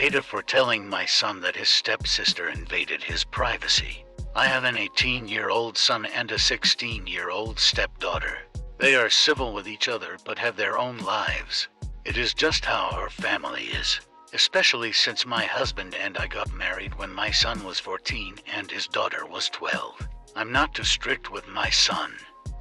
AITA for telling my son that his stepsister invaded his privacy. I have an 18-year-old son and a 16-year-old stepdaughter. They are civil with each other but have their own lives. It is just how our family is, especially since my husband and I got married when my son was 14 and his daughter was 12. I'm not too strict with my son.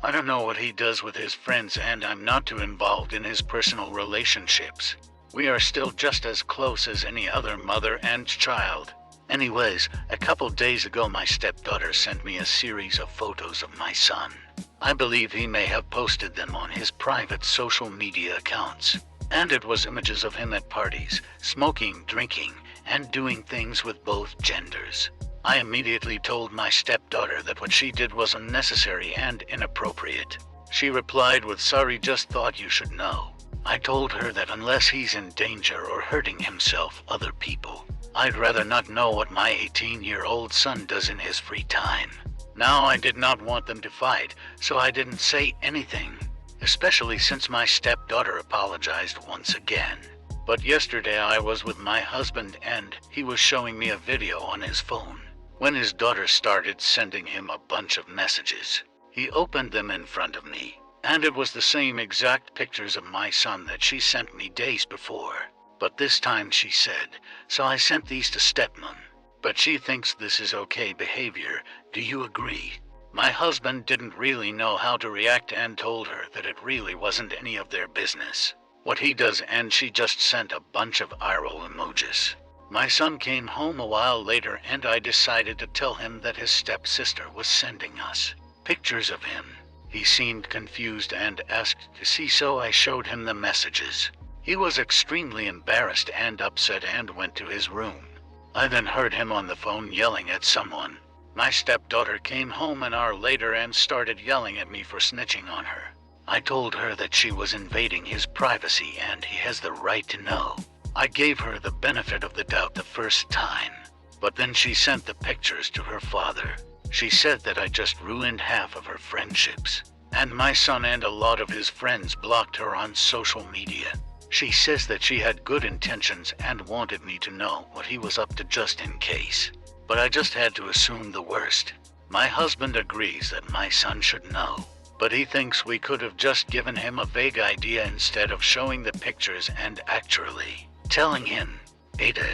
I don't know what he does with his friends and I'm not too involved in his personal relationships. We are still just as close as any other mother and child. Anyways, a couple days ago my stepdaughter sent me a series of photos of my son. I believe he may have posted them on his private social media accounts. And it was images of him at parties, smoking, drinking, and doing things with both genders. I immediately told my stepdaughter that what she did was unnecessary and inappropriate. She replied with, "Sorry, just thought you should know." I told her that unless he's in danger or hurting himself, other people, I'd rather not know what my 18-year-old son does in his free time. Now I did not want them to fight, so I didn't say anything, especially since my stepdaughter apologized once again. But yesterday I was with my husband and he was showing me a video on his phone when his daughter started sending him a bunch of messages. He opened them in front of me, and it was the same exact pictures of my son that she sent me days before. But this time she said, "So I sent these to stepmom. But she thinks this is okay behavior. Do you agree?" My husband didn't really know how to react and told her that it really wasn't any of their business what he does, and she just sent a bunch of eye roll emojis. My son came home a while later and I decided to tell him that his stepsister was sending us pictures of him. He seemed confused and asked to see, so I showed him the messages. He was extremely embarrassed and upset and went to his room. I then heard him on the phone yelling at someone. My stepdaughter came home an hour later and started yelling at me for snitching on her. I told her that she was invading his privacy and he has the right to know. I gave her the benefit of the doubt the first time, but then she sent the pictures to her father. She said that I just ruined half of her friendships, and my son and a lot of his friends blocked her on social media. She says that she had good intentions and wanted me to know what he was up to just in case. But I just had to assume the worst. My husband agrees that my son should know, but he thinks we could have just given him a vague idea instead of showing the pictures and actually telling him. AITA.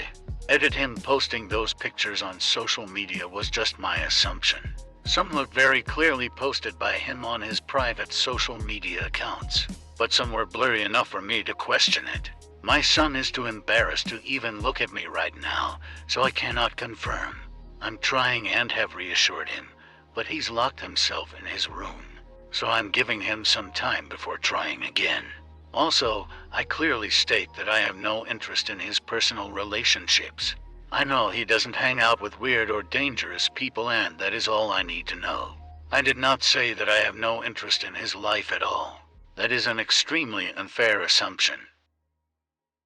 Edit him posting those pictures on social media was just my assumption. Some look very clearly posted by him on his private social media accounts, but some were blurry enough for me to question it. My son is too embarrassed to even look at me right now, so I cannot confirm. I'm trying and have reassured him, but he's locked himself in his room, so I'm giving him some time before trying again. Also, I clearly state that I have no interest in his personal relationships. I know he doesn't hang out with weird or dangerous people, and that is all I need to know. I did not say that I have no interest in his life at all. That is an extremely unfair assumption.